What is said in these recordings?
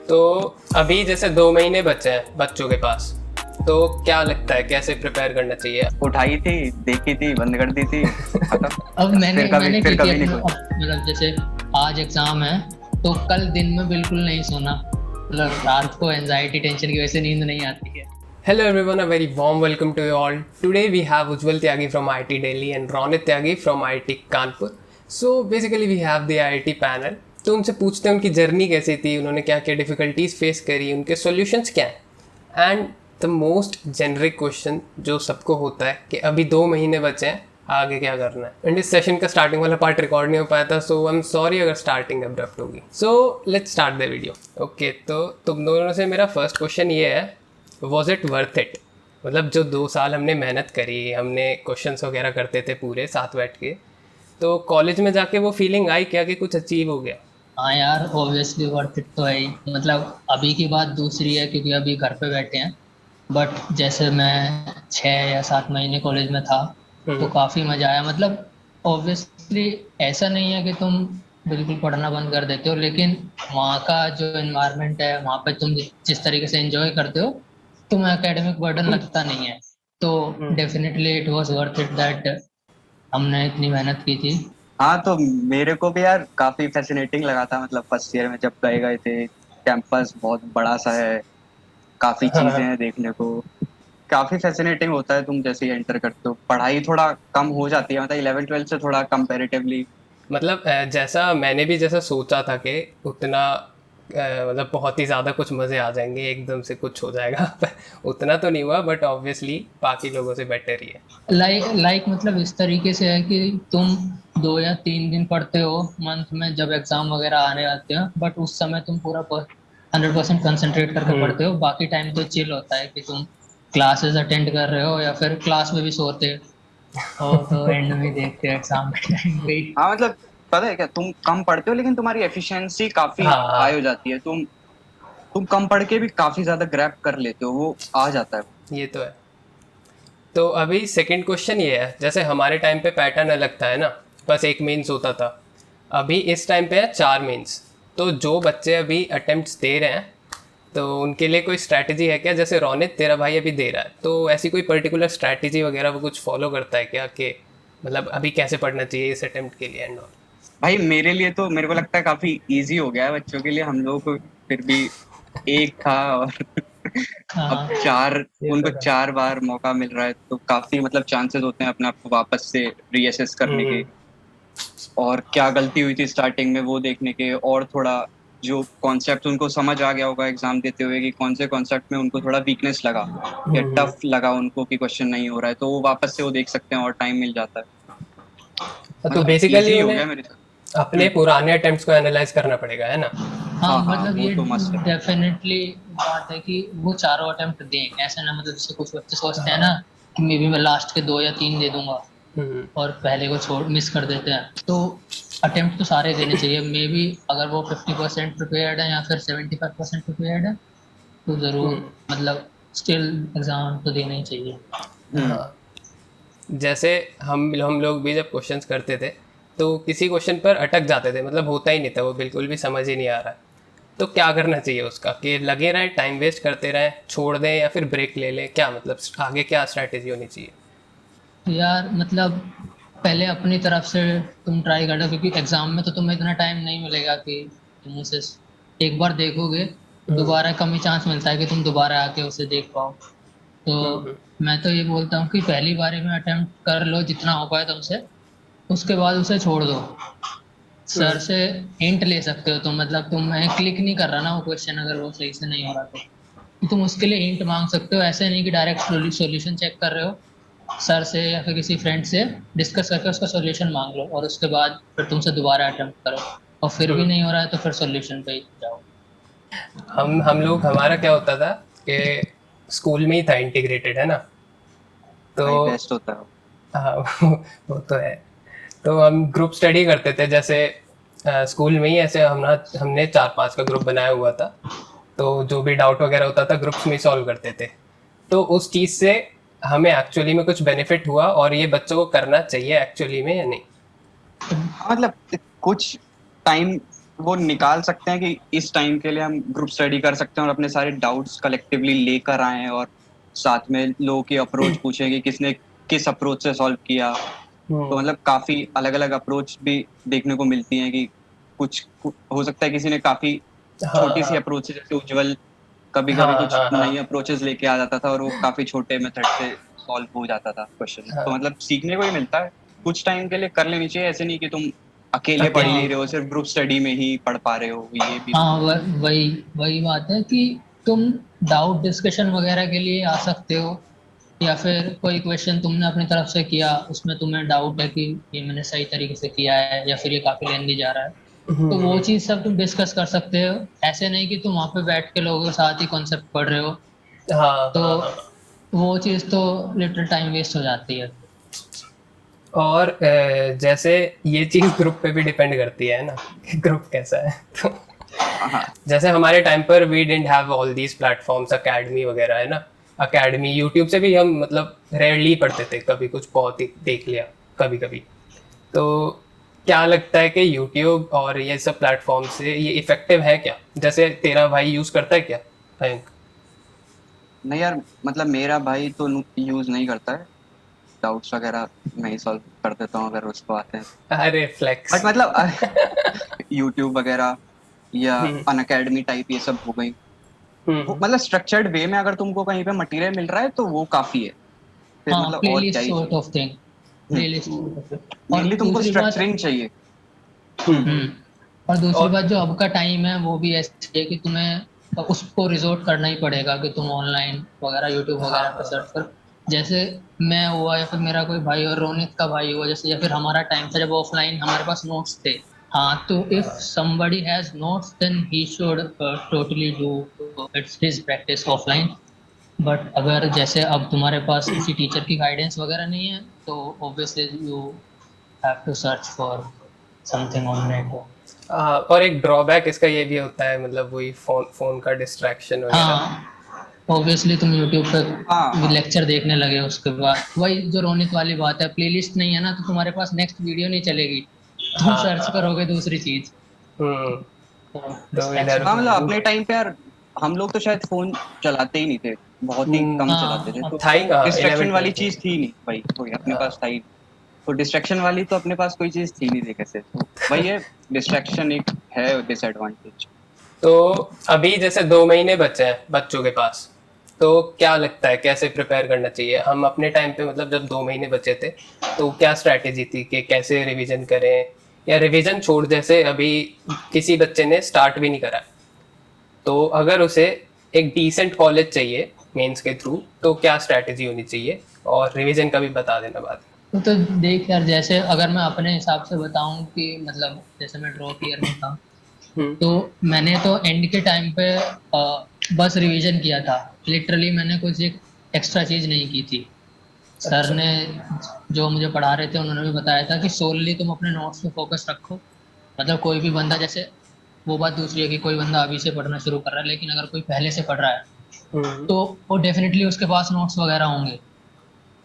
तो अभी जैसे 2 महीने बचे हैं बच्चों के पास, तो क्या लगता है कैसे प्रिपेयर करना चाहिए? उठाई थी, देखी थी, बंद कर दी थी, खत्म। अब मैंने मैंने फिर की थी कभी नहीं अपने खोली। मतलब जैसे आज एग्जाम है तो कल दिन में बिल्कुल नहीं सोना, मतलब रात को एंजाइटी टेंशन की वजह से नींद नहीं आती है। Hello everyone, a very warm welcome to you all. Today we have Ujjwal Tyagi from IIT Delhi and Ronit Tyagi from IIT Kanpur. So basically we have the IIT panel. तो उनसे पूछते हैं उनकी जर्नी कैसी थी, उन्होंने क्या क्या डिफ़िकल्टीज फेस करी, उनके सॉल्यूशंस क्या हैं। And the most generic question जो सबको होता है कि अभी 2 महीने बचे हैं, आगे क्या करना है। एंड इस सेशन का स्टार्टिंग वाला पार्ट रिकॉर्ड नहीं हो पाया था, सो आई एम सॉरी अगर स्टार्टिंग अब्रप्ट होगी। So let's start the video. Okay, तो तुम दोनों से मेरा फर्स्ट क्वेश्चन ये है, वॉज इट वर्थ इट? मतलब जो 2 साल हमने मेहनत करी, हमने क्वेश्चंस वगैरह करते थे पूरे साथ बैठ के, तो कॉलेज में जाके वो फीलिंग आई क्या कि कुछ अचीव हो गया? हाँ यार, ऑब्वियसली वर्थ इट तो है ही। मतलब अभी की बात दूसरी है क्योंकि अभी घर पे बैठे हैं, बट जैसे मैं 6 या 7 महीने कॉलेज में था तो काफी मजा आया। मतलब ऑब्वियसली ऐसा नहीं है कि तुम बिल्कुल पढ़ना बंद कर देते हो, लेकिन वहाँ का जो एनवायरनमेंट है वहाँ पे तुम जिस तरीके से एंजॉय करते हो, तुम्हें एकेडमिक बर्डन लगता नहीं है। तो definitely it was worth it that हमने इतनी मेहनत की थी। हाँ, तो मेरे को भी यार काफी फैसिनेटिंग लगा था। मतलब फर्स्ट ईयर में जब गए गए थे, कैंपस बहुत बड़ा सा है, काफी चीजें हैं देखने को। काफी फैसिनेटिंग होता है तुम जैसे ही एंटर करते हो। पढ़ाई थोड़ा कम हो जाती है, मतलब 11th 12th से थोड़ा कंपैरेटिवली। मतलब जैसा मैंने भी जैसा सोचा था कि उतना मतलब बहुत ही ज़्यादा कुछ मज़े आ जाएंगे, एकदम से कुछ हो जाएगा पर उतना तो नहीं हुआ, बट ऑब्वियसली बाकी लोगों से बेटर ही है। लाइक मतलब इस तरीके से है कि तुम 2 या 3 दिन पढ़ते हो मंथ में जब एग्जाम वगैरह आने आते हैं, बट उस समय तुम पूरा 100% कंसंट्रेट करके पढ़ते हो। बाकी टाइम तो चिल होता है कि तुम क्लासेस अटेंड कर रहे हो या फिर क्लास में भी सोते हो, तो एंड में देखते हो एग्जाम के टाइम पे ही। हाँ मतलब, पता है क्या, तुम कम पढ़ते हो लेकिन तुम्हारी एफिशिएंसी काफी हाँ हाई हाँ, हो जाती है। तुम कम पढ़ के भी काफी ज्यादा ग्रैब कर लेते हो, वो आ जाता है। ये तो है। तो अभी सेकंड क्वेश्चन ये है, जैसे हमारे टाइम पे पैटर्न अलग था है ना, बस एक मेंस होता था। अभी इस टाइम पे है 4 मेंस। तो जो बच्चे अभी अटेम्प्ट्स दे रहे हैं, तो उनके लिए कोई स्ट्रैटेजी है क्या? जैसे रोनित तेरा भाई अभी दे रहा है, तो ऐसी कोई पर्टिकुलर स्ट्रैटेजी वगैरह वो कुछ फॉलो करता है क्या कि मतलब अभी कैसे पढ़ना चाहिए इस अटेम्प्ट के लिए एंड ऑल? भाई मेरे लिए तो मेरे को लगता है काफी इजी हो गया है। बच्चों के लिए हम लोग को फिर भी एक था, और अब हाँ, चार, ये उनको तो था। 4 बार मौका मिल रहा है, तो काफी मतलब चांसेस होते हैं अपने आप को वापस से रीअसेस करने के, हम्म। और क्या गलती हुई थी स्टार्टिंग में वो देखने के, और थोड़ा जो कॉन्सेप्ट उनको समझ आ गया होगा एग्जाम देते हुए कि कौन से कॉन्सेप्ट में उनको थोड़ा वीकनेस लगा या टफ लगा उनको कि क्वेश्चन नहीं हो रहा है, तो वो वापस से वो देख सकते हैं और टाइम मिल जाता है। तो मतलब बेसिकली इजी हो उन्हें गया मेरे साथ। अपने पुराने अटेम्प्ट्स को एनालाइज करना पड़ेगा है ना? हाँ, हाँ हाँ, मतलब वो ये तो मस्त है। डेफिनेटली बात है कि वो चारों अटेम्प्ट दें। ऐसा ना, मतलब जैसे कुछ बच्चे सोचते हैं ना कि मे बी मैं लास्ट के 2 या 3 दे दूंगा हम्म। और पहले को छोड़ मिस कर देते हैं। तो अटेम्प्ट तो सारे देने चाहिए। मे बी अगर वो 50% प्रिपेयर्ड है या फिर 75% प्रिपेयर्ड है तो जरूर, मतलब स्टिल एग्जाम तो देना ही चाहिए। हम्म। हाँ, जैसे हम लोग भी जब क्वेश्चंस करते थे, तो किसी क्वेश्चन पर अटक जाते थे, मतलब होता ही नहीं था, वो बिल्कुल भी समझ ही नहीं आ रहा है। तो क्या करना चाहिए उसका कि लगे रहें, टाइम वेस्ट करते रहें, छोड़ दें या फिर ब्रेक ले लें? क्या मतलब आगे क्या स्ट्रैटेजी होनी चाहिए? तो यार मतलब पहले अपनी तरफ से तुम ट्राई करना, क्योंकि एग्जाम में तो तुम्हें इतना टाइम नहीं मिलेगा कि तुम उसे एक बार देखोगे। दोबारा कम ही चांस मिलता है कि तुम दोबारा आके उसे देख पाओ। तो मैं तो ये बोलता हूँ कि पहली बारी में अटेम्प्ट कर लो जितना हो पाए तुमसे, उसके बाद उसे छोड़ दो। सर से हिंट ले सकते हो तुम, मतलब तुम्हें क्लिक नहीं कर रहा ना वो क्वेश्चन, अगर वो सही से नहीं हो रहा तो तुम उसके लिए हिंट मांग सकते हो। ऐसे नहीं कि डायरेक्ट सॉल्यूशन चेक कर रहे हो, सर से या फिर किसी फ्रेंड से डिस्कस करके उसका सॉल्यूशन मांग लो और उसके बाद फिर तुमसे दोबारा अटेम्प्ट करो। और फिर भी नहीं हो रहा है तो फिर सॉल्यूशन पे ही जाओ। हम लोग हमारा क्या होता था कि स्कूल में ही था इंटीग्रेटेड है ना, तो भाई बेस्ट होता है। हाँ वो तो है। तो हम ग्रुप स्टडी करते थे, जैसे स्कूल में ही ऐसे हमने 4-5 का ग्रुप बनाया हुआ था। तो जो भी डाउट वगैरह होता था ग्रुप्स में ही सॉल्व करते थे। तो उस चीज़ से हमें एक्चुअली में कुछ बेनिफिट हुआ, और ये बच्चों को करना चाहिए एक्चुअली में या नहीं? हाँ मतलब कुछ टाइम वो निकाल सकते हैं कि इस टाइम के लिए हम ग्रुप स्टडी कर सकते हैं और अपने सारे डाउट्स कलेक्टिवली लेकर आए और साथ में लोगों की अप्रोच पूछें कि किसने किस अप्रोच से सॉल्व किया। तो मतलब काफी अलग अलग अप्रोच भी देखने को मिलती हैं कि कुछ हो सकता है किसी ने काफी हाँ छोटी सी हाँ अप्रोच से, जैसे उज्जवल कभी कभी हाँ कुछ हाँ हाँ नई अप्रोचेस लेके आ जाता था और वो काफी छोटे मेथड से सॉल्व हो जाता था क्वेश्चन। तो हाँ मतलब सीखने को ही मिलता है। कुछ टाइम के लिए कर लेनी चाहिए, ऐसे नहीं कि तुम अकेले पढ़ ही अकेले। नहीं रहे हो, सिर्फ ग्रुप स्टडी में ही पढ़ पा रहे हो, ये भी हाँ, मतलब। वही वही बात है कि तुम डाउट डिस्कशन वगैरह के लिए आ सकते हो, या फिर कोई क्वेश्चन तुमने अपनी तरफ से किया, उसमें तुम्हें डाउट है कि ये मैंने सही तरीके से किया है या फिर ये काफी लेंदी जा रहा है, तो वो हम्म। चीज सब तुम डिस्कस कर सकते हो। ऐसे नहीं कि तुम वहां पे बैठ के लोगों के साथ ही कॉन्सेप्ट पढ़ रहे हो, हाँ तो हाँ हाँ। वो चीज तो लिटिल टाइम वेस्ट हो जाती है। और जैसे ये चीज़ ग्रुप पे भी डिपेंड करती है ना कि ग्रुप कैसा है। तो हाँ जैसे हमारे टाइम पर we didn't have all these platforms, academy वगैरह है ना। अकेडमी यूट्यूब से भी हम मतलब रेयरली पढ़ते थे, कभी कुछ बहुत ही देख लिया कभी कभी। तो क्या लगता है कि यूट्यूब और ये सब प्लेटफॉर्म से ये इफेक्टिव है क्या? जैसे तेरा भाई यूज़ करता है क्या बैंक? नहीं यार, मतलब मेरा भाई तो यूज नहीं करता है। डाउट्स वगैरह मैं ही सॉल्व कर देता हूँ अगर उसको आते हैं। अरे फ्लेक्स। बट मतलब यूट्यूब वगैरह या हम्म अन अकेडमी टाइप ये सब हो गई, वो हम्म। मतलब स्ट्रक्चर्ड वे में अगर तुमको कहीं पे मटेरियल मिल रहा है तो वो काफी है। फिर हाँ, मतलब और क्या प्लेलिस्ट ही सॉर्ट चाहिए। Of thing. Playlist sort of thing. और मेनली तुमको दूसरी बात, स्ट्रक्चरिंग चाहिए। हम्म। और दूसरी और बात, जो अब का टाइम है वो भी ऐसी है कि तुम्हें उसको रिजोर्ट करना ही पड़ेगा कि तुम ऑनलाइन वगैरह यूट्यूब हाँ वगैरह पे हाँ सर्च कर। जैसे मैं हुआ या फिर मेरा कोई भाई और रोनित का भाई हुआ, जैसे या फिर हमारा टाइम था जब ऑफलाइन हमारे पास नोट्स थे। हाँ, तो if somebody has notes then he should totally do its his practice offline. But अगर जैसे अब तुम्हारे पास किसी टीचर की गाइडेंस वगैरह नहीं है, तो obviously you have to search for something on net. और एक ड्रॉबैक इसका ये भी होता है, मतलब वही फोन फोन का डिस्ट्रैक्शन वगैरह। हाँ, ऑब्वियसली तुम यूट्यूब हाँ पे हाँ। लेक्चर देखने लगे, उसके बाद वही जो रोनित वाली बात है, प्लेलिस्ट नहीं है ना, तो तुम्हारे पास नेक्स्ट वीडियो नहीं चलेगी, तुम हाँ सर्च हाँ। करोगे दूसरी चीज। हम्म। तो तो इधर डिस्ट्रैक्शन हाँ हो मतलब जाती अपने है। टाइम पे यार हम लोग तो शायद फोन चलाते ही नहीं थे, बहुत ही कम चलाते थे, हाँ, तो था ही कहाँ, डिस्ट्रैक्शन 11 वाली 12 में। चीज थी नहीं भाई, कोई अपने पास हाँ। था ही नहीं। तो डिस्ट्रैक्शन वाली तो अपने पास कोई चीज थी नहीं थी कैसे, तो वही है। डिस्ट्रैक्शन एक है डिसएडवांटेज। तो अभी जैसे 2 महीने बचे हैं बच्चों के पास, तो क्या लगता है कैसे प्रिपेयर करना चाहिए? हम अपने टाइम पे मतलब जब 2 महीने बचे थे, तो क्या स्ट्रैटेजी थी कि कैसे रिवीजन करें? या रिवीजन छोड़, जैसे अभी किसी बच्चे ने स्टार्ट भी नहीं करा है, तो अगर उसे एक डिसेंट कॉलेज चाहिए मेंस के थ्रू, तो क्या स्ट्रैटेजी होनी चाहिए? और रिवीजन का भी बता देना बाद तो देख यार, जैसे अगर मैं अपने हिसाब से बताऊं कि मतलब जैसे मैं ड्रॉप ईयर में था, में। तो मैंने तो एंड के टाइम पे बस रिवीजन किया था। लिटरली मैंने कुछ एक एक्स्ट्रा चीज नहीं की थी। सर अच्छा। ने जो मुझे पढ़ा रहे थे उन्होंने भी बताया था कि सोलली तुम अपने नोट्स पे फोकस रखो। मतलब कोई भी बंदा, जैसे वो बात दूसरी है कि कोई बंदा अभी से पढ़ना शुरू कर रहा है, लेकिन अगर कोई पहले से पढ़ रहा है हम्म। तो वो डेफिनेटली उसके पास नोट्स वगैरह होंगे।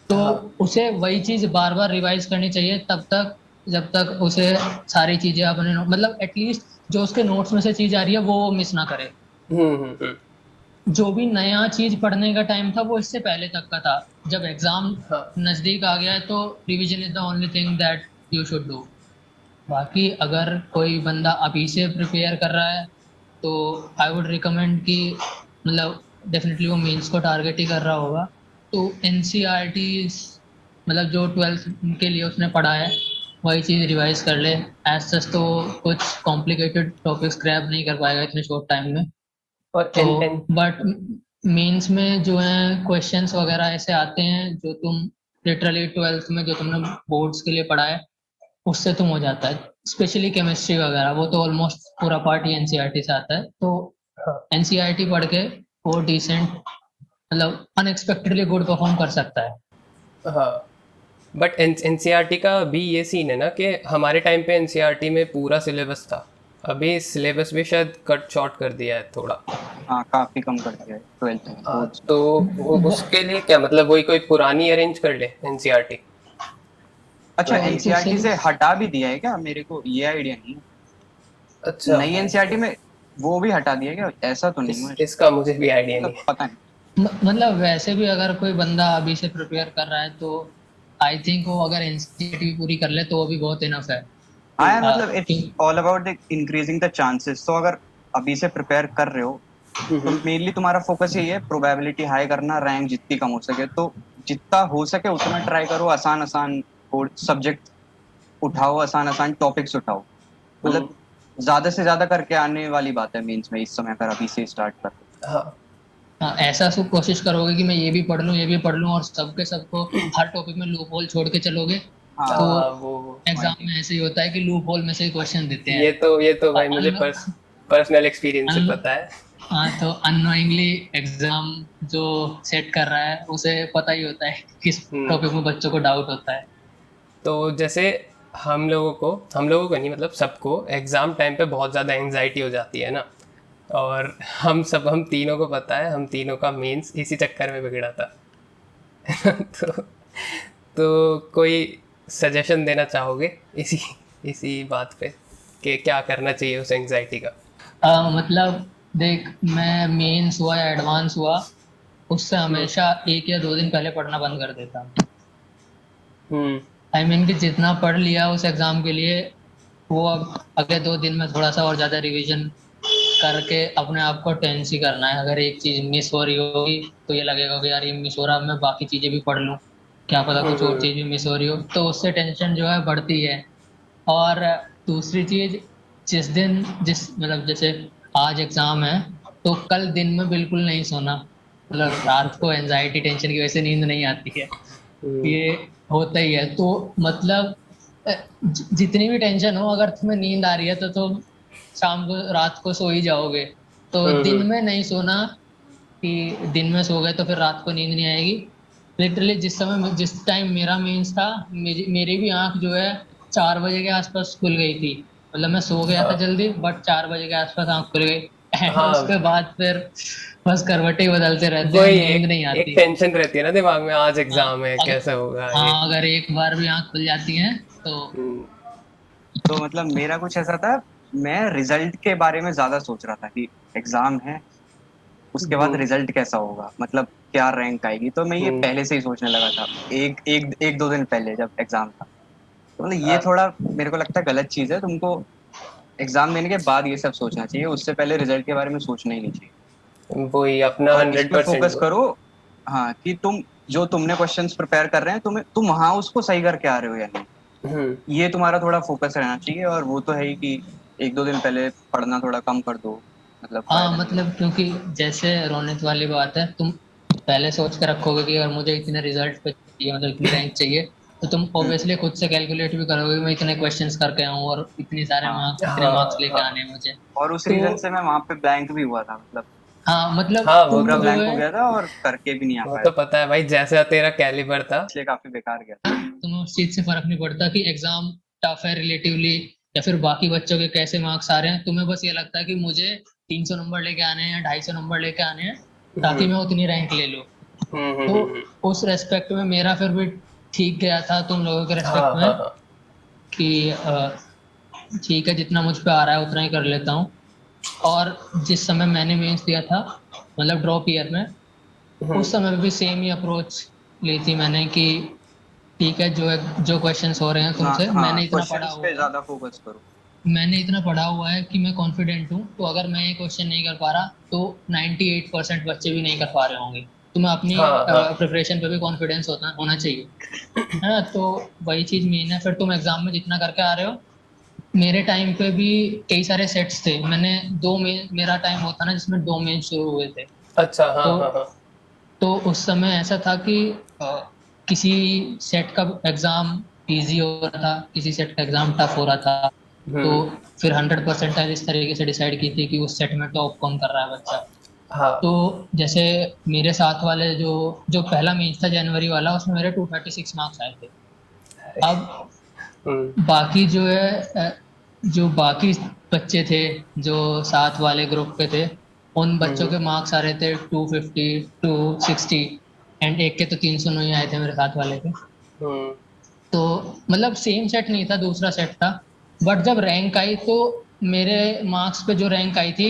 तो हाँ। उसे वही चीज बार बार रिवाइज करनी चाहिए तब तक जब तक उसे सारी चीजें अपने मतलब एटलीस्ट जो उसके नोट्स में से चीज आ रही है वो मिस ना करे। हम्म। जो भी नया चीज पढ़ने का टाइम था वो इससे पहले तक का था। जब एग्जाम हाँ नजदीक आ गया है तो revision is the only thing that you should do. बाकी अगर कोई बंदा अभी से प्रिपेयर कर रहा है, तो आई वुड रिकमेंड कि मतलब डेफिनेटली वो मेंस को टारगेट ही कर रहा होगा, तो एनसीईआरटी मतलब जो ट्वेल्थ के लिए उसने पढ़ा है वही चीज़ रिवाइज कर ले। एज सच तो कुछ कॉम्प्लिकेटेड टॉपिक्स ग्रैब नहीं कर पाएगा इतने शॉर्ट टाइम में। और तो एन एन बट मेंस में जो है क्वेश्चंस वगैरह ऐसे आते हैं जो तुम लिटरली ट्वेल्थ में जो तुमने बोर्ड्स के लिए पढ़ा है उससे तुम हो जाता है। स्पेशली केमिस्ट्री वगैरह वो तो ऑलमोस्ट पूरा पार्ट ही एनसीईआरटी से आता है। तो हाँ एनसीईआरटी पढ़ के वो डिसेंट मतलब अनएक्सपेक्टेडली गुड परफॉर्म कर सकता है। हाँ। बट एनसीईआरटी का भी ये सीन है ना कि हमारे टाइम पे एनसीईआरटी में पूरा सिलेबस था। अभी सिलेबस भी शायद कट शॉर्ट कर दिया है थोड़ा। हाँ काफी कम कर दिया है ट्वेल्थ में बोर्ड्स में। तो वो उसके लिए क्या मतलब, वही कोई पुरानी अरेंज कर ले एनसीईआरटी? अच्छा, तो एनसीईआरटी से हटा भी दिया है क्या? मेरे को ये आइडिया नहीं है। अच्छा, नई एनसीईआरटी में वो भी हटा दिया क्या? ऐसा तो नहीं है, इसका मुझे भी आइडिया नहीं मतलब है। पता नहीं। मतलब वैसे भी अगर कोई बंदा अभी से प्रिपेयर कर रहा है तो आई थिंक वो अगर एनसीईआरटी पूरी कर ले तो वो भी बहुत इनफ है। हाँ यार, हम्म। मतलब it's all about the increasing the chances. तो अगर अभी से प्रिपेयर कर रहे हो तो हम्म। मेनली तुम्हारा फोकस यही है, प्रोबेबिलिटी हाई करना, रैंक जितनी कम हो सके। तो जितना हो सके उतना ट्राई करो, आसान आसान सब्जेक्ट उठाओ, आसान आसान टॉपिक्स उठाओ। हम्म। मतलब ज्यादा से ज्यादा करके आने वाली बात है मेंस में इस समय, अगर अभी से स्टार्ट कर। हाँ हाँ, ऐसा सब कोशिश करोगे कि मैं ये भी पढ़ लूँ ये भी पढ़ लूँ और सबके सबको हर टॉपिक में लूप होल छोड़ के चलोगे तो हाँ, वो एग्जाम पॉइंट। में ऐसे ही होता है कि लूप होल में से क्वेश्चन देते हैं। ये तो भाई मुझे अन, पर्सनल एक्सपीरियंस से अन, पता है। हाँ तो अननोइंगली एग्जाम जो सेट कर रहा है उसे पता ही होता है किस हम्म। टॉपिक में बच्चों को डाउट होता है। तो जैसे हम लोगों को नहीं, मतलब सबको एग्ज़ाम टाइम पे बहुत ज़्यादा एंजाइटी हो जाती है ना। और हम तीनों को पता है, हम तीनों का मेंस इसी चक्कर में बिगड़ा था। तो कोई सजेशन देना चाहोगे इसी इसी बात पे कि क्या करना चाहिए उस एंजाइटी का? मतलब देख, मैं मेंस हुआ या एडवांस हुआ उससे हम्म। हमेशा 1 या 2 दिन पहले पढ़ना बंद कर देता हूँ। हम्म। आई मीन कि जितना पढ़ लिया उस एग्जाम के लिए वो अब अगले 2 दिन में थोड़ा सा और ज्यादा रिवीजन करके अपने आप को टेंस ही करना है। अगर एक चीज मिस हो रही होगी तो ये लगेगा कि यार ये मिस हो रहा है, मैं बाकी चीजें भी पढ़ लूँ, क्या पता कुछ और हम्म। चीज भी मिस हो रही हो, तो उससे टेंशन जो है बढ़ती है। और दूसरी चीज, जिस दिन जिस मतलब जैसे आज एग्जाम है तो कल दिन में बिल्कुल नहीं सोना। मतलब रात को एनजाइटी टेंशन की वजह से नींद नहीं आती है, हम्म। ये होता ही है। तो मतलब जितनी भी टेंशन हो, अगर तुम्हें नींद आ रही है तो तुम शाम को रात को सो ही जाओगे। तो दिन हम्म। में नहीं सोना कि दिन में सो गए तो फिर रात को नींद नहीं आएगी। लिटरली जिस टाइम मेरा मेंस था, मेरी भी आंख जो है 4 बजे के आसपास खुल गई थी। मतलब मैं सो गया था हाँ जल्दी बट 4 बजे के आसपास आंख खुल गई। एंड हाँ, उसके बाद फिर बस करवटें ही बदलते रहते हैं, वही नींद एक नहीं एक आती। टेंशन रहती है ना दिमाग में, आज हाँ एग्जाम है अगर कैसे होगा ये। हाँ अगर एक बार भी आंख खुल जाती है तो हम्म। तो मतलब मेरा कुछ ऐसा था, मैं रिजल्ट के बारे में ज्यादा सोच रहा था कि एग्जाम है, उसके बाद हम्म। रिजल्ट कैसा होगा, मतलब क्या रैंक आएगी। तो मैं ये हम्म। पहले से ही सोचने लगा था, एक एक एक दो दिन पहले जब एग्जाम था। तो मतलब ये हाँ, थोड़ा मेरे को लगता है गलत चीज है। तुमको एग्जाम देने के बाद ये सब सोचना चाहिए, उससे पहले रिजल्ट के बारे में सोचना ही नहीं चाहिए। वही अपना और इस हंड्रेड पे परसेंट फोकस दो। करो, हाँ, कि जो तुमने क्वेश्चंस प्रिपेयर कर रहे हैं, तुम वहां उसको सही करके आ रहे हो या नहीं। हम्म। ये तुम्हारा थोड़ा फोकस रहना चाहिए। और वो तो है ही कि एक दो दिन पहले पढ़ना थोड़ा कम कर दो, मतलब हाँ फायदा नहीं है। मतलब क्योंकि जैसे रोनित वाली बात है, तुम पहले सोच के रखोगे कि अगर मुझे इतने रिजल्ट पे चाहिए, मतलब इतनी रैंक चाहिए, तो तुम हम्म। ऑब्वियसली खुद से कैलकुलेट भी करोगे कि मैं इतने क्वेश्चंस करके आऊँ और इतने सारे हाँ, मार्क्स इतने मार्क्स हाँ लेके हाँ आने हैं मुझे। और उस तो रीजन से मैं वहां पे ब्लैंक भी हुआ था, मतलब हाँ मतलब हाँ, वो तुम पूरा तो जो ब्लैंक है, हो गया था और करके भी नहीं आ वो पाया तो था। पता है भाई, जैसा तेरा कैलिबर था। इसलिए काफी बेकार गया था। तुम्हें उस चीज से फर्क नहीं पड़ता कि एग्जाम टफ है रिलेटिवली या फिर बाकी बच्चों के कैसे मार्क्स आ रहे हैं। तुम्हें बस ये लगता है कि मुझे 300 नंबर लेके आने हैं या 250 नंबर लेके आने हैं ताकि हम्म। मैं उतनी रैंक ले लूँ। हम्म। तो उस रेस्पेक्ट में मेरा फिर भी ठीक गया था तुम लोगों के हाँ रेस्पेक्ट हाँ में हाँ। कि ठीक है जितना मुझ पे आ रहा है उतना ही कर लेता हूँ। और जिस समय मैंने मेंस दिया था, मतलब ड्रॉप ईयर में, उस हम्म। समय भी सेम ही अप्रोच ली थी मैंने कि ठीक है जो क्वेश्चंस हो रहे हैं हाँ तुमसे, हाँ, मैंने इतना पढ़ा क्वेश्चंस पे हुआ है, ज्यादा फोकस करो। कि मैं कॉन्फिडेंट हूँ। तो अगर मैं ये क्वेश्चन नहीं कर पा रहा तो 98% बच्चे भी नहीं कर पा रहे होंगे। तुम्हें अपनी हाँ हाँ। प्रिपरेशन पे भी कॉन्फिडेंस होना चाहिए, है ना। तो वही चीज मेन है। फिर तुम एग्जाम में जितना करके आ रहे हो, मेरे टाइम पे भी कई सारे सेट्स थे। मैंने दो मेन, मेरा टाइम होता ना जिसमें 2 मेन शुरू हुए थे। अच्छा, हाँ तो हाँ हाँ। उस समय ऐसा था कि किसी सेट का एग्जाम इजी हो रहा था, किसी सेट का एग्जाम टफ हो रहा था। तो हम्म। फिर 100% इस तरीके से डिसाइड की थी कि उस सेट में टॉप कौन कर रहा है बच्चा। हाँ। तो जैसे मेरे साथ वाले जो जो पहला मेंस था जनवरी वाला, उसमें मेरे 236 मार्क्स आए थे। अब हम्म। बाकी जो है जो बाकी बच्चे थे जो साथ वाले ग्रुप पे थे, उन बच्चों हम्म। के मार्क्स आ रहे थे 250, 260, एंड एक के तो 300 नहीं आए थे मेरे साथ वाले के। हम्म। तो मतलब सेम सेट नहीं था, दूसरा सेट था। बट जब रैंक आई तो मेरे मार्क्स पे जो रैंक आई थी,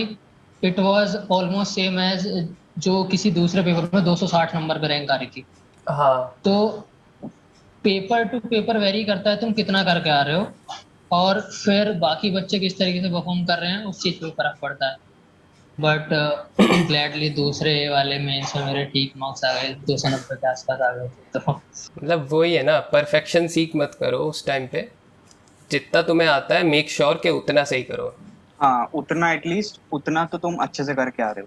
it was almost same as जो किसी दूसरे पेपर में 260 नंबर पे रैंक आ रही थी। हाँ तो पेपर टू पेपर वेरी करता है तुम कितना करके आ रहे हो, और फिर बाकी बच्चे किस तरीके से परफॉर्म कर रहे हैं उस चीज पे फर्क पड़ता है। बट ग्लैडली दूसरे वाले मेंस में मेरे ठीक मार्क्स आ गए, 290 के आसपास आ गए थे। तो मतलब वही है ना, परफेक्शन सीख मत करो उस टाइम पे, जितना तुम्हें आता है मेक श्योर के उतना सही करो। हाँ, उतना एटलीस्ट उतना तो तुम अच्छे से करके आ रहे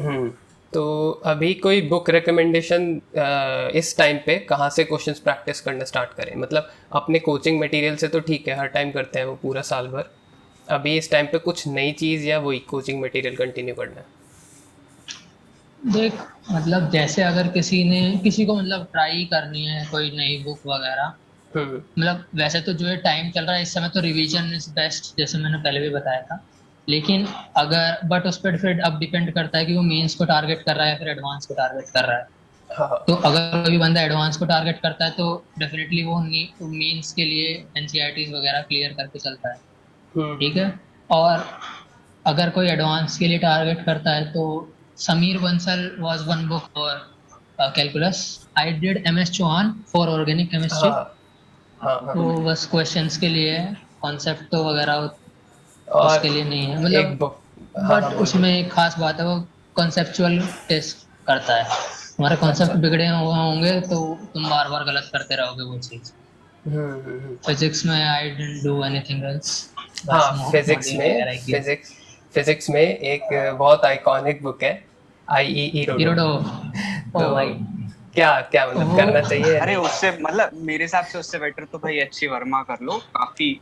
हो। तो अभी कोई बुक रिकमेंडेशन इस टाइम पे कहाँ से क्वेश्चंस प्रैक्टिस करना स्टार्ट करें? मतलब अपने कोचिंग मटेरियल से तो ठीक है, हर टाइम करते हैं वो पूरा साल भर। अभी इस टाइम पे कुछ नई चीज़ या वही कोचिंग मटेरियल कंटिन्यू करना है? देख, मतलब जैसे अगर किसी को मतलब ट्राई करनी है कोई नई बुक वगैरह, हम्म। मतलब वैसे तो जो है टाइम चल रहा है इस समय, तो रिवीजन इज बेस्ट, जैसे मैंने पहले भी बताया था। लेकिन अगर बट उस पर फिर अब डिपेंड करता है कि वो मेंस को टारगेट कर रहा है या फिर एडवांस को टारगेट कर रहा है। हाँ। तो अगर कोई बंदा एडवांस को टारगेट करता है तो डेफिनेटली वो मेंस के लिए एनसीईआरटीज वगैरह क्लियर करके चलता है। ठीक है। और अगर कोई एडवांस के लिए टारगेट करता है तो Sameer Bansal was one book for calculus. I did MS Chauhan for organic chemistry. हाँ। हाँ। हाँ। वो बस क्वेश्चंस के लिए है, कॉन्सेप्ट तो वगैरह उसके और लिए नहीं है एक मतलब। बुक। हाँ बट हाँ, बोलिए। उसमें एक खास बात है, वो कॉन्सेप्चुअल टेस्ट करता है। तुम्हारे कॉन्सेप्ट अच्छा। बिगड़े हुए होंगे तो तुम बार बार गलत करते रहोगे वो चीज। हम्म। फिजिक्स में I didn't do anything else, बस हाँ, फिजिक्स मॉड्यूल में वगैरह किया। फिजिक्स में एक बहुत आइकॉनिक बुक है, आईईई रोडो। इरोडो, ओ तो भाई, क्या क्या मतलब वो करना चाहिए या अरे नहीं? उससे मतलब मेरे हिसाब से उससे बेटर तो भाई अच्छी वर्मा कर लो, काफी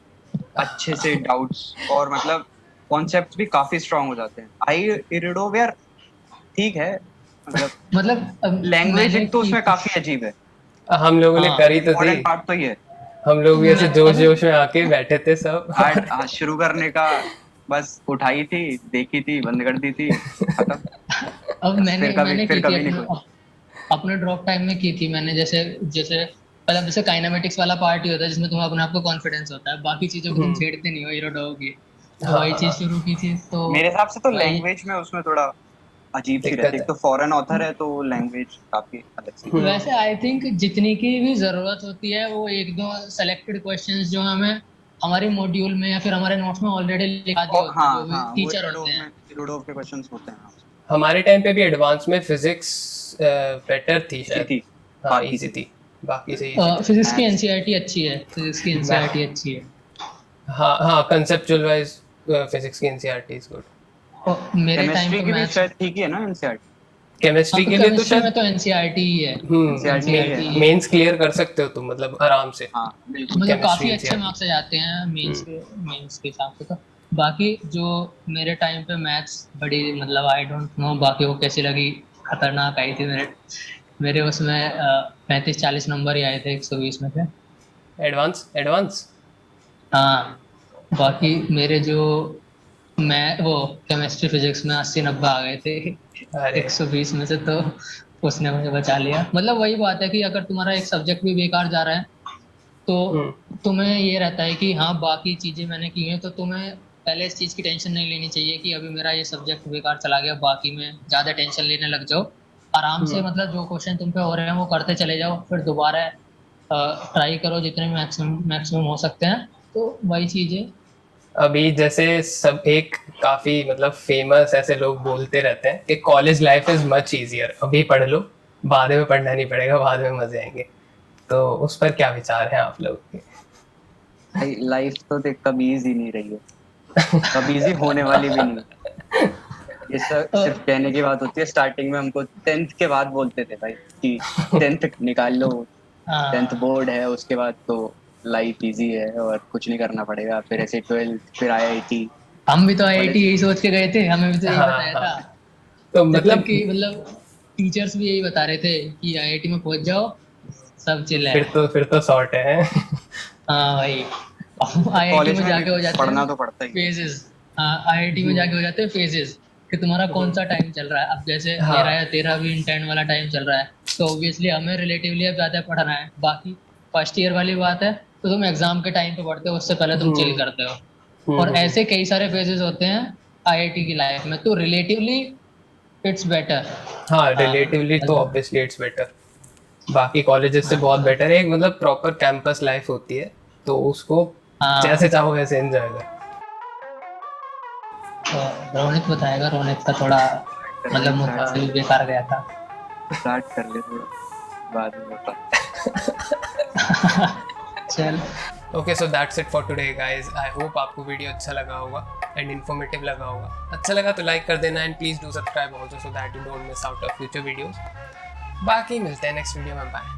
अच्छे से डाउट्स और मतलब कॉन्सेप्ट्स भी काफी स्ट्रांग हो जाते हैं। आई इरिडो यार ठीक है, मतलब मतलब लैंग्वेज मैंने एक तो की उसमें थी। काफी अजीब है। हम लोगों ने हाँ, करी तो थी। इम्पोर्टेंट पार्ट तो ये है। हम लोग भी ऐसे मैं जोश अबे जोश में आके बैठे थे सब। आज शुरू करने का बस उठाई थी, देखी थी, बंद कर दी थी, खत्म। अब बस मैंने मैंने फिर की थी कभी नहीं अपने खोली। अपने ड्रॉप टाइम में की थी मैंने। जैसे जैसे मतलब जैसे काइनेमेटिक्स वाला पार्ट ही होता है जिसमें तुम्हें अपने आप को कॉन्फिडेंस होता है, बाकी चीजों को तुम हम्म। छेड़ते नहीं हो इरोडो की। तो हाँ वही हाँ चीज हाँ, शुरू की थी तो मेरे हिसाब से तो वही। लैंग्वेज में उसमें थोड़ा अजीब सी रहती दिक्कत है। एक है। तो फॉरेन ऑथर है तो लैंग्वेज काफी अलग सी। वैसे आई थिंक जितनी की भी जरूरत होती है वो एक दो सेलेक्टेड क्वेश्चंस जो हमें हमारे मॉड्यूल में या फिर हमारे नोट्स में ऑलरेडी लिखा दिए और होते हैं हाँ जो भी हाँ, वो टीचर होते हैं। इरोडोव के क्वेश्चंस होते हैं। हाँ, हमारे टाइम पे भी एडवांस में फिजिक्स बेटर थी अच्छी शायद। थी, हाँ, बाकी इजी थी। थी, बाकी से इजी थी। फिजिक्स की मैथ्स, एनसीईआरटी अच्छी है, फिजिक्स की मैं एनसीईआरटी अच्छी है। हाँ हाँ, कंसेप्चुअल वाइज फिजिक्स की एनसीईआरटी इज गुड। और मेरे टाइम केमिस्ट्री पे की भी मैथ्स। शायद ठीक ही है ना एनसीईआरटी। केमिस्ट्री अब के लिए तो केमिस्ट्री में शायद तो एनसीईआरटी ही है। एनसीईआरटी ही है। एनसीईआरटी ही है। मेंस क्लियर कर सकते हो तुम, मतलब आराम से। हाँ बिल्कुल। मतलब केमिस्ट्री काफी अच्छे एनसीईआरटी। मार्क्स आ जाते हैं मेंस के हिसाब से तो। बाकी जो मेरे टाइम पे मैथ्स बड़ी मतलब आई डोंट नो बाकी को कैसी लगी, खतरनाक आई थी मेरे मेरे उसमें 35-40 नंबर ही आए थे 120 में से। Advance advance. हाँ, बाकी मेरे जो मैं वो केमिस्ट्री फिजिक्स में 80-90 आ गए थे अरे। 120 में से। तो उसने मुझे बचा लिया। मतलब वही बात है कि अगर तुम्हारा एक सब्जेक्ट भी बेकार जा रहा है तो हम्म। तुम्हें ये रहता है कि हाँ बाकी चीजें मैंने की हैं, तो तुम्हें पहले इस चीज की टेंशन नहीं लेनी चाहिए कि अभी मेरा ये सब्जेक्ट बेकार चला गया, बाकी में ज्यादा टेंशन लेने लग जाओ। आराम से हम्म। मतलब जो क्वेश्चन तुम पे हो रहे हैं वो करते चले जाओ, फिर दोबारा ट्राई करो जितने मैक्सिमम मैक्सिमम हो सकते हैं। तो वही चीज है। अभी जैसे सब एक काफी मतलब फेमस ऐसे लोग बोलते रहते हैं कि college life is much easier, अभी पढ़ लो, बाद में पढ़ना नहीं पड़ेगा, बाद में मजे आएंगे। तो उस पर क्या विचार है आप लोग के? भाई लाइफ तो देख कभी इजी नहीं रही है, कभी इजी होने वाली भी नहीं है। ये सब तो सिर्फ कहने की बात होती है। स्टार्टिंग में हमको 10th के बाद बोलते थे भाई कि 10th निकाल लो, 10th हाँ, बोर्ड है, उसके बाद तो लाइफ इजी है और कुछ नहीं करना पड़ेगा। फिर ऐसे 12th, फिर आईआईटी, हम भी तो आईआईटी कॉलेज। यही सोच के गए थे, हमें भी तो यही हाँ बताया हाँ। था। तो जब तक मतलब कि मतलब टीचर्स भी यही बता रहे थे कि आईआईटी में पहुंच जाओ, सब चिल है। फिर तो सॉर्ट है। हाँ भाई, आईआईटी कॉलेज में में भी जाके हो जाते हैं पढ़ना तो पड़ता ही है। फेजेस। हाँ, आईआईटी में जाके हो जाते हैं फेजेस कि तुम्हारा कौन सा टाइम चल रहा है। अब जैसे मेरा हाँ। या तेरा भी इंटर्न वाला टाइम चल रहा है, तो ऑब्वियसली हमें रिलेटिवली अब ज्यादा पढ़ना है। बाकी फर्स्ट ईयर वाली बात है तो तुम एग्जाम के टाइम पे पढ़ते हो, उससे पहले तुम चिल हम्म। करते हो। और ऐसे कई सारे फेजेस होते हैं आईआईटी की लाइफ में, तो रिलेटिवली इट्स बेटर। हाँ रिलेटिवली तो ऑब्वियसली इट्स बेटर, बाकी कॉलेजेस से बहुत बेटर है। एक मतलब प्रॉपर कैंपस लाइफ होती है, तो उसको हाँ। जैसे चाहो वैसे एंजॉय कर। तो रोनित बताएगा, रोनित का थोड़ा मतलब मुझसे भी बेकार गया था। स्टार्ट कर ले थोड़ा, बाद में बता। चल okay so that's it for today guys. I hope आपको वीडियो अच्छा लगा होगा एंड इन्फॉर्मेटिव लगा होगा। अच्छा लगा तो लाइक कर देना and please do subscribe also so that you don't miss out of future videos. बाकी मिलते हैं नेक्स्ट वीडियो में, बाय।